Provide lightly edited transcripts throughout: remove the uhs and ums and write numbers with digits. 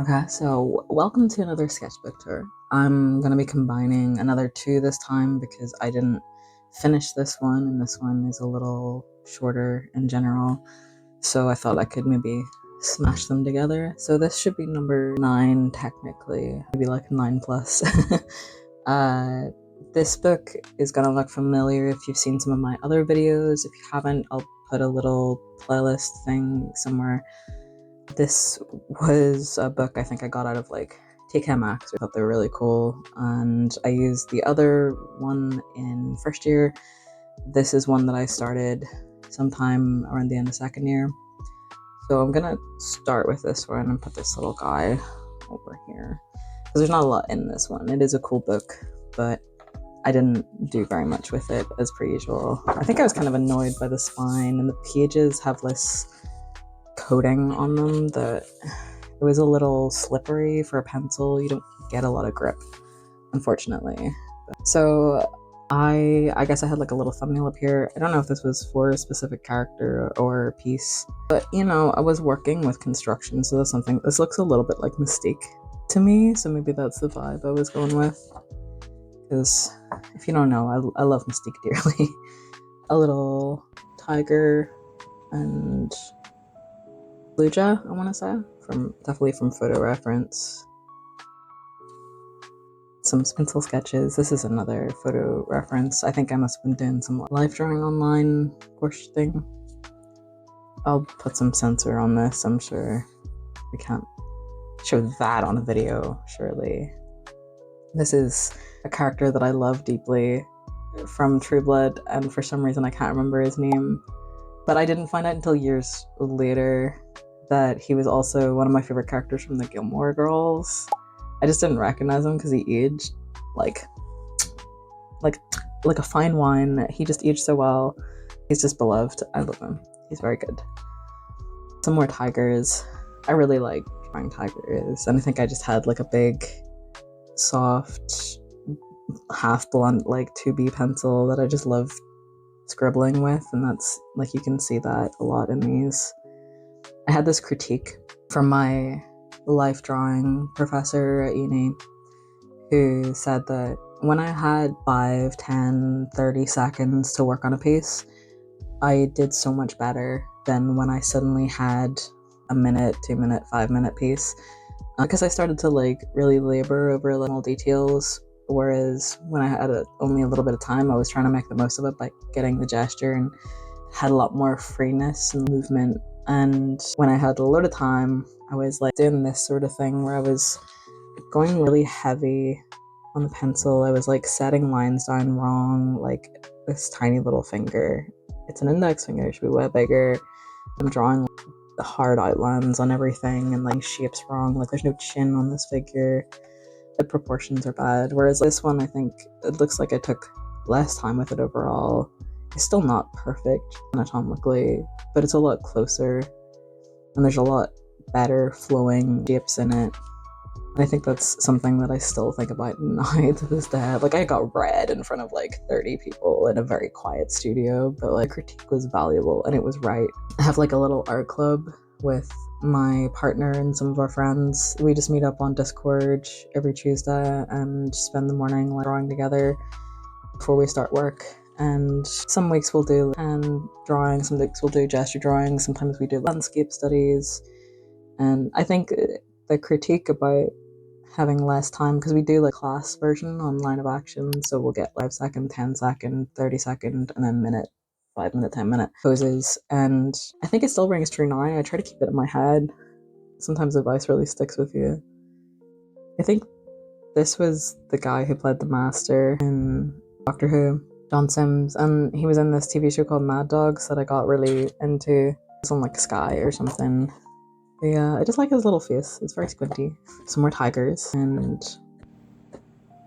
Okay, so welcome to another sketchbook tour. I'm going to be combining another two this time because I didn't finish this one, and this one is a little shorter in general. So I thought I could maybe smash them together. So this should be number 9 technically, maybe like 9 plus. uh, this book is going to look familiar if you've seen some of my other videos. If you haven't, I'll put a little playlist thing somewhere. This was a book I think I got out of like TK Maxx. I thought they were really cool, and I used the other one in first year. This is one that I started sometime around the end of second year. So I'm gonna start with this one and put this little guy over here because there's not a lot in this one. It is a cool book, but I didn't do very much with it as per usual. I think I was kind of annoyed by the spine, and the pages have this coating on them that it was a little slippery for a pencil. You don't get a lot of grip, unfortunately. So I guess I had like a little thumbnail up here. I don't know if this was for a specific character or piece, but you know, I was working with construction, so that's something. This looks a little bit like Mystique to me, so maybe that's the vibe I was going with. Because if you don't know, I love Mystique dearly. A little tiger and Luja, I want to say, definitely from photo reference. Some pencil sketches. This is another photo reference. I think I must have been doing some life drawing online course thing. I'll put some censor on this. I'm sure we can't show that on a video, surely. This is a character that I love deeply from True Blood, and for some reason I can't remember his name. But I didn't find out until years later that he was also one of my favorite characters from the Gilmore Girls. I just didn't recognize him because he aged like a fine wine. He just aged so well. He's just beloved. I love him. He's very good. Some more tigers. I really like drawing tigers, and I think I just had like a big, soft, half blunt like 2B pencil that I just love scribbling with, and that's like you can see that a lot in these. I had this critique from my life drawing professor at uni who said that when I had 5, 10, 30 seconds to work on a piece, I did so much better than when I suddenly had a minute, 2-minute, 5-minute piece. Because I started to like really labor over little details, whereas when I had only a little bit of time, I was trying to make the most of it by getting the gesture and had a lot more freeness and movement. And when I had a lot of time, I was like doing this sort of thing where I was going really heavy on the pencil. I was like setting lines down wrong, like this tiny little finger. It's an index finger, it should be way bigger. I'm drawing the hard outlines on everything and like shapes wrong. Like there's no chin on this figure. The proportions are bad. Whereas this one, I think it looks like I took less time with it overall. It's still not perfect anatomically, but it's a lot closer, and there's a lot better flowing shapes in it. And I think that's something that I still think about now to this day. Like I got read in front of like 30 people in a very quiet studio, but like critique was valuable and it was right. I have like a little art club with my partner and some of our friends. We just meet up on Discord every Tuesday and spend the morning like drawing together before we start work. And some weeks we'll do hand drawing, some weeks we'll do gesture drawing, sometimes we do landscape studies. And I think the critique about having less time, because we do like class version on line of action, so we'll get 5-second, 10-second, 30-second, and then minute, 5-minute, 10-minute poses. And I think it still rings true now. I try to keep it in my head. Sometimes advice really sticks with you. I think this was the guy who played the master in Doctor Who, John Sims, and he was in this TV show called Mad Dogs that I got really into. It's on like Sky or something. Yeah, I just like his little face. It's very squinty. Some more tigers and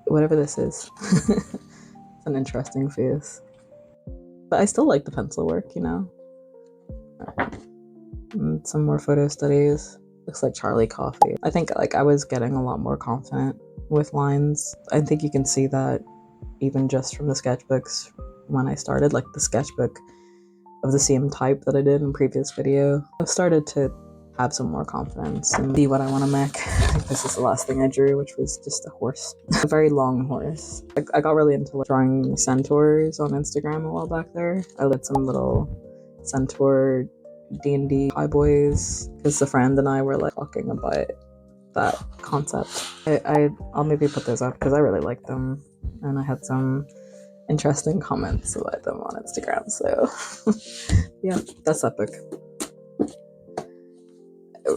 whatever this is. It's an interesting face. But I still like the pencil work, you know? And some more photo studies. Looks like Charlie Coffee. I think like I was getting a lot more confident with lines. I think you can see that even just from the sketchbooks when I started, like the sketchbook of the same type that I did in previous video. I've started to have some more confidence and be what I want to make. I think this is the last thing I drew, which was just a horse. A very long horse. I got really into like, drawing centaurs on Instagram a while back there. I did some little centaur D&D cowboys because a friend and I were like talking about that concept. I'll maybe put those up because I really liked them and I had some interesting comments about them on Instagram. So yeah, that's that book.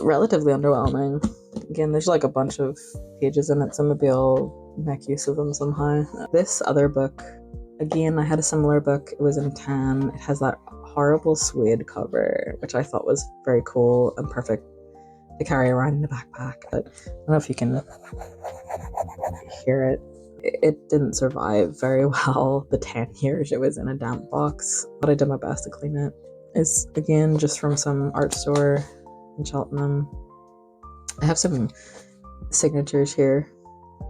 Relatively underwhelming. Again, there's like a bunch of pages in it, so maybe I'll make use of them somehow. This other book, again, I had a similar book. It was in tan. It has that horrible suede cover, which I thought was very cool and perfect to carry around in a backpack. But I don't know if you can hear it. It didn't survive very well the 10 years it was in a damp box, but I did my best to clean it. It's again just from some art store in Cheltenham. I have some signatures here.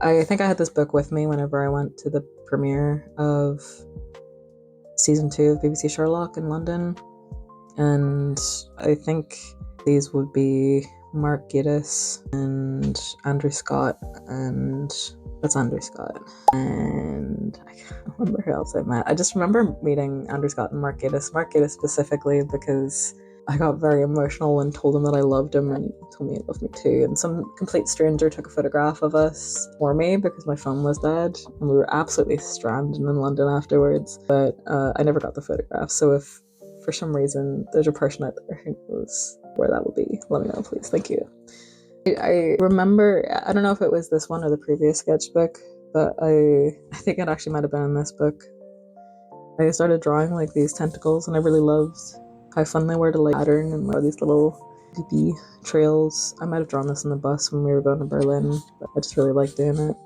I think I had this book with me whenever I went to the premiere of season 2 of BBC Sherlock in London, and I think these would be Mark Gatiss and Andrew Scott, and that's Andrew Scott, and I can't remember who else I met. I just remember meeting Andrew Scott and Mark Gatiss specifically because I got very emotional and told him that I loved him, and he told me he loved me too. And some complete stranger took a photograph of us for me because my phone was dead, and we were absolutely stranded in London afterwards. But I never got the photograph. So if for some reason there's a person out there who knows where that would be, let me know, please. Thank you. I remember, I don't know if it was this one or the previous sketchbook, but I think it actually might have been in this book. I started drawing like these tentacles, and I really loved how fun they were to like pattern and like, these little loopy trails. I might have drawn this on the bus when we were going to Berlin, but I just really liked doing it.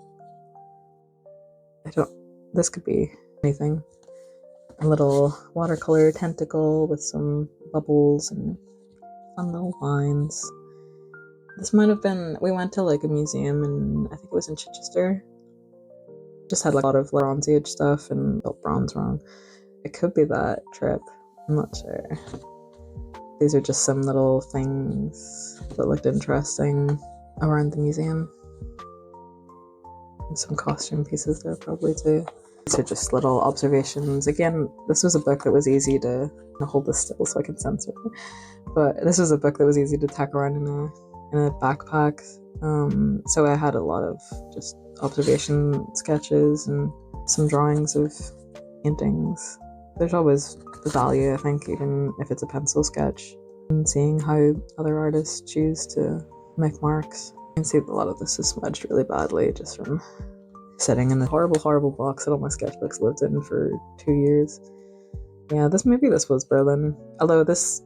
This could be anything. A little watercolor tentacle with some bubbles and fun little lines. This might have been, we went to like a museum and I think it was in Chichester. Just had like a lot of Bronze Age stuff and built bronze wrong. It could be that trip. I'm not sure. These are just some little things that looked interesting around the museum. And some costume pieces there probably too. These are just little observations. Again, this was a book that was easy to hold this still so I can censor it. But this was a book that was easy to tack around in a backpack. So I had a lot of just observation sketches and some drawings of paintings. There's always the value, I think, even if it's a pencil sketch, and seeing how other artists choose to make marks. You can see that a lot of this is smudged really badly just from sitting in the horrible, horrible box that all my sketchbooks lived in for 2 years. Yeah, maybe this was Berlin. Although this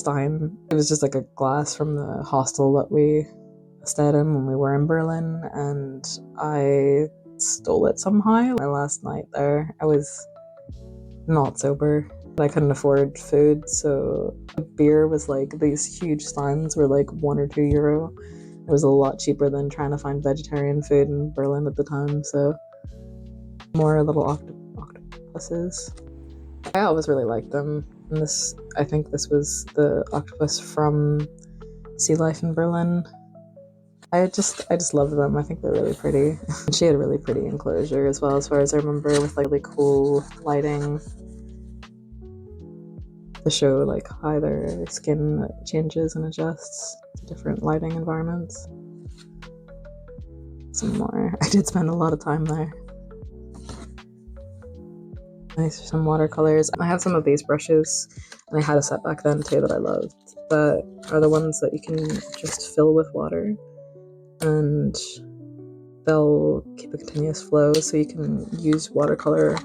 time, it was just like a glass from the hostel that we stayed in when we were in Berlin, and I stole it somehow. My last night there, I was not sober. I couldn't afford food, so beer was like, these huge steins were like €1 or €2. It was a lot cheaper than trying to find vegetarian food in Berlin at the time, so more little octopuses. I always really liked them. And I think this was the octopus from Sea Life in Berlin. I just love them. I think they're really pretty. She had a really pretty enclosure as well, as far as I remember, with like really cool lighting to show like how their skin changes and adjusts to different lighting environments. Some more. I did spend a lot of time there. These are some watercolors. I have some of these brushes, and I had a set back then too that I loved, that are the ones that you can just fill with water, and they'll keep a continuous flow, so you can use watercolor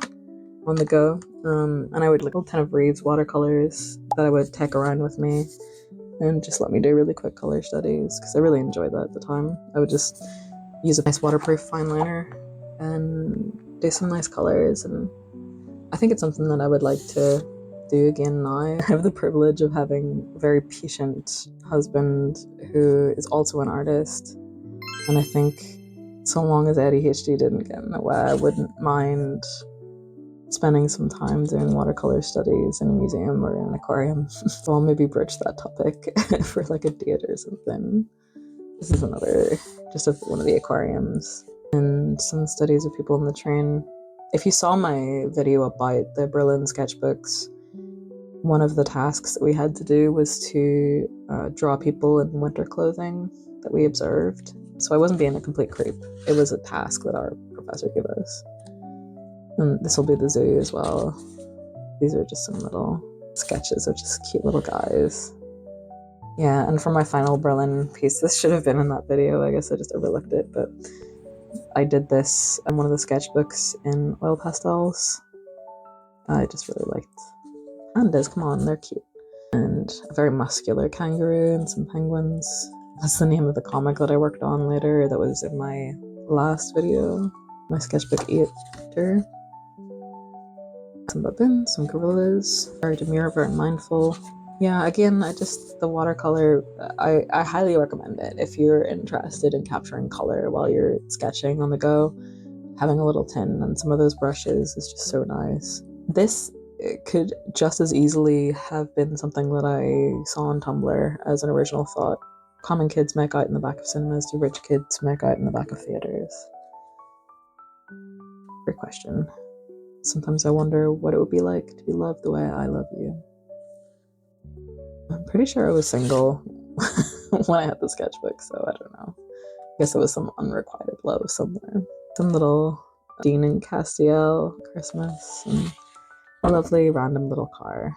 on the go. And I would like a ton of Reeves watercolors that I would take around with me and just let me do really quick color studies, because I really enjoyed that at the time. I would just use a nice waterproof fine liner and do some nice colors, and I think it's something that I would like to do again now. I have the privilege of having a very patient husband who is also an artist, and I think so long as ADHD didn't get in the way, I wouldn't mind spending some time doing watercolor studies in a museum or in an aquarium. So I'll maybe bridge that topic for like a date or something. This is another, just one of the aquariums, and some studies of people on the train. If you saw my video about the Berlin sketchbooks, one of the tasks that we had to do was to draw people in winter clothing that we observed. So I wasn't being a complete creep. It was a task that our professor gave us. And this will be the zoo as well. These are just some little sketches of just cute little guys. Yeah, and for my final Berlin piece, this should have been in that video. I guess I just overlooked it, but I did this in one of the sketchbooks in oil pastels. I just really liked pandas. Come on, they're cute. And a very muscular kangaroo and some penguins. That's the name of the comic that I worked on later that was in my last video, my sketchbook eater. Some baboons, some gorillas, very demure, very mindful. Yeah, again, the watercolor, I highly recommend it if you're interested in capturing color while you're sketching on the go. Having a little tin and some of those brushes is just so nice. This could just as easily have been something that I saw on Tumblr as an original thought. Common kids make out in the back of cinemas, do rich kids make out in the back of theaters? Great question. Sometimes I wonder what it would be like to be loved the way I love you. I'm pretty sure I was single when I had the sketchbook, so I don't know. I guess it was some unrequited love somewhere. Some little Dean and Castiel Christmas, and a lovely random little car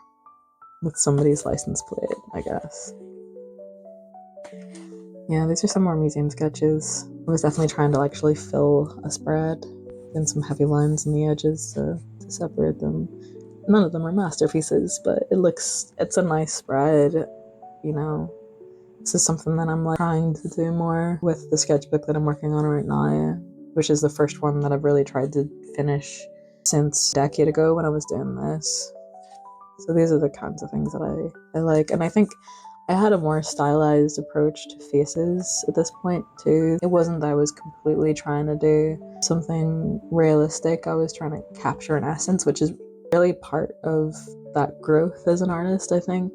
with somebody's license plate, I guess. Yeah, these are some more museum sketches. I was definitely trying to actually fill a spread and some heavy lines in the edges to separate them. None of them are masterpieces, but it's a nice spread, you know. This is something that I'm like trying to do more with the sketchbook that I'm working on right now, which is the first one that I've really tried to finish since a decade ago when I was doing this. So these are the kinds of things that I like, and I think I had a more stylized approach to faces at this point too. It wasn't that I was completely trying to do something realistic. I was trying to capture an essence, which is really part of that growth as an artist, I think.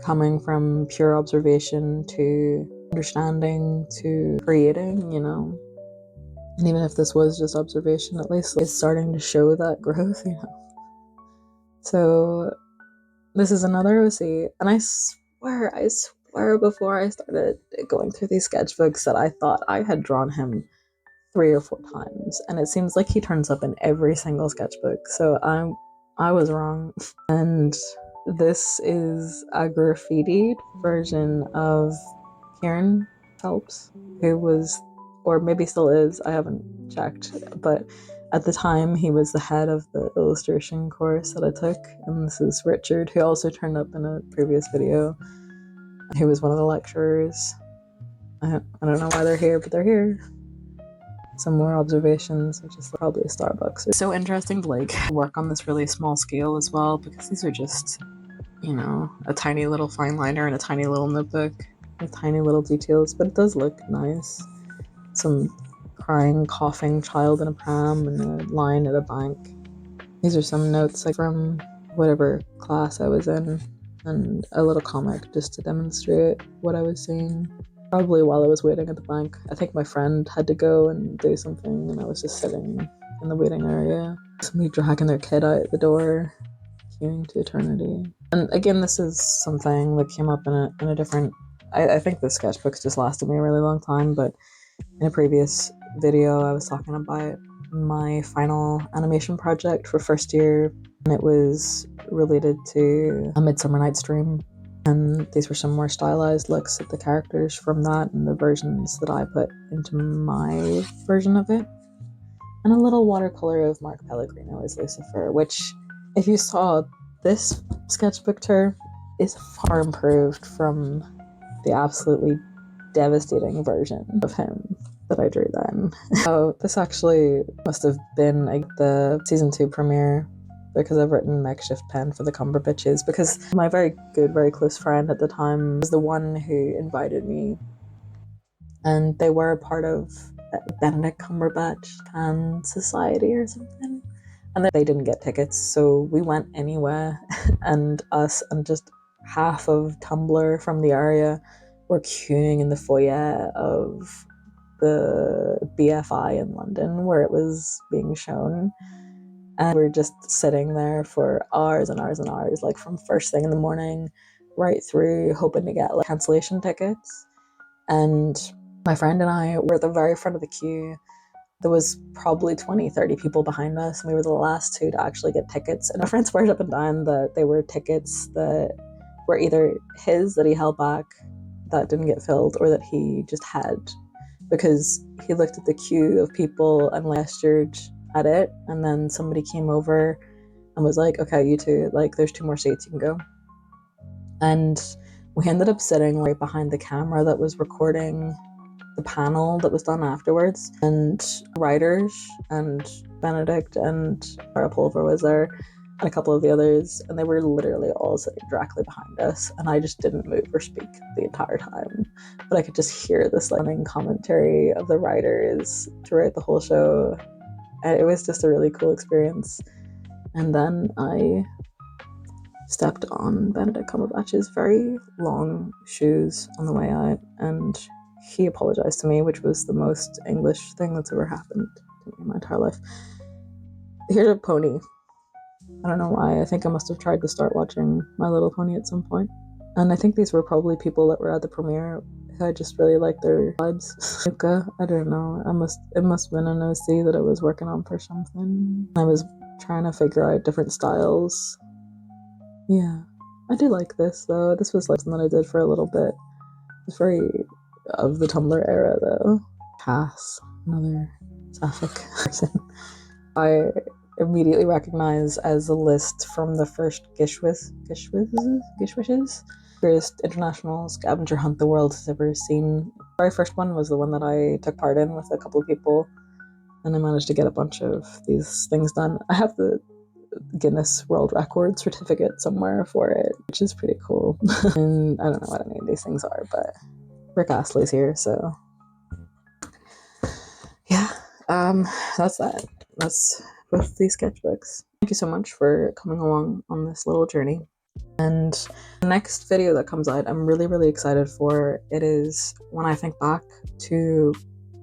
Coming from pure observation to understanding to creating, you know. And even if this was just observation, at least it's starting to show that growth, you know. So this is another OC, and I swear before I started going through these sketchbooks that I thought I had drawn him 3 or 4 times, and it seems like he turns up in every single sketchbook, so I was wrong. And this is a graffitied version of Kieran Phelps, who was, or maybe still is, I haven't checked, but at the time he was the head of the illustration course that I took, and this is Richard, who also turned up in a previous video, who was one of the lecturers. I don't know why they're here, but they're here. Some more observations, which is probably a Starbucks. It's so interesting to like work on this really small scale as well, because these are just, you know, a tiny little fine liner and a tiny little notebook with tiny little details, but it does look nice. Some crying, coughing child in a pram and a line at a bank. These are some notes like from whatever class I was in, and a little comic just to demonstrate what I was seeing. Probably while I was waiting at the bank. I think my friend had to go and do something, and I was just sitting in the waiting area. Somebody dragging their kid out the door, queuing to eternity. And again, this is something that came up in a different... I think the sketchbooks just lasted me a really long time, but in a previous video I was talking about my final animation project for first year, and it was related to A Midsummer Night's Dream. And these were some more stylized looks at the characters from that and the versions that I put into my version of it. And a little watercolor of Mark Pellegrino as Lucifer, which, if you saw this sketchbook tour, is far improved from the absolutely devastating version of him that I drew then. So this actually must have been like the season 2 premiere, because I've written makeshift pen for the Cumber bitches, because my very good, very close friend at the time was the one who invited me, and they were a part of Benedict Cumberbatch Fan Society or something, and they didn't get tickets, so we went anyway. And us and just half of Tumblr from the area were queuing in the foyer of the BFI in London where it was being shown. And we were just sitting there for hours and hours and hours, like from first thing in the morning right through, hoping to get like cancellation tickets. And my friend and I were at the very front of the queue. There was probably 20, 30 people behind us, and we were the last two to actually get tickets. And my friend swears up and down that they were tickets that were either his that he held back that didn't get filled, or that he just had, because he looked at the queue of people and gestured at it, and then somebody came over and was like, okay, you two, like, there's 2 more seats, you can go. And we ended up sitting right behind the camera that was recording the panel that was done afterwards, and writers and Benedict and Sarah Pulver was there, and a couple of the others, and they were literally all sitting directly behind us, and I just didn't move or speak the entire time, but I could just hear this like running commentary of the writers throughout the whole show, and it was just a really cool experience. And then I stepped on Benedict Cumberbatch's very long shoes on the way out, and he apologized to me, which was the most English thing that's ever happened to me in my entire life. Here's a pony. I don't know why. I think I must have tried to start watching My Little Pony at some point. And I think these were probably people that were at the premiere who I just really liked their vibes. Yuka, I don't know. It must have been an OC that I was working on for something. I was trying to figure out different styles. Yeah. I do like this though. This was like something that I did for a little bit. It's very of the Tumblr era though. Cass, another sapphic person. I immediately recognize as a list from the first Gishwishes? Greatest international scavenger hunt the world has ever seen. The very first one was the one that I took part in with a couple of people, and I managed to get a bunch of these things done. I have the Guinness World Record certificate somewhere for it, which is pretty cool. And I don't know what any of these things are, but Rick Astley's here, so yeah, that's that. That's both these sketchbooks. Thank you so much for coming along on this little journey. And the next video that comes out, I'm really, really excited for. It is when I think back to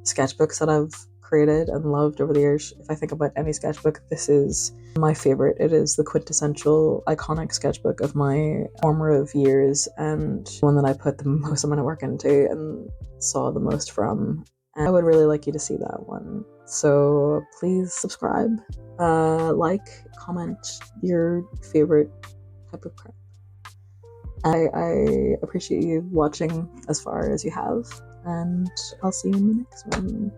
sketchbooks that I've created and loved over the years. If I think about any sketchbook, this is my favorite. It is the quintessential iconic sketchbook of my formative years, and one that I put the most amount of work into and saw the most from. And I would really like you to see that one. So please subscribe, like, comment your favorite type of crap. I appreciate you watching as far as you have, and I'll see you in the next one.